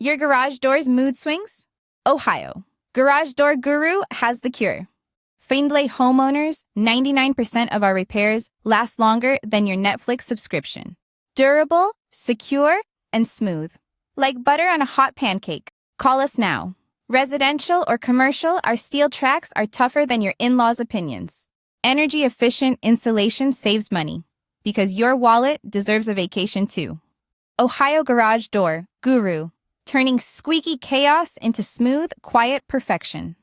Your garage door's mood swings? Ohio. Garage Door Guru has the cure. Findlay homeowners, 99% of our repairs last longer than your Netflix subscription. Durable, secure, and smooth. Like butter on a hot pancake. Call us now. Residential or commercial, our steel tracks are tougher than your in-laws' opinions. Energy-efficient insulation saves money, because your wallet deserves a vacation too. Ohio Garage Door Guru, turning squeaky chaos into smooth, quiet perfection.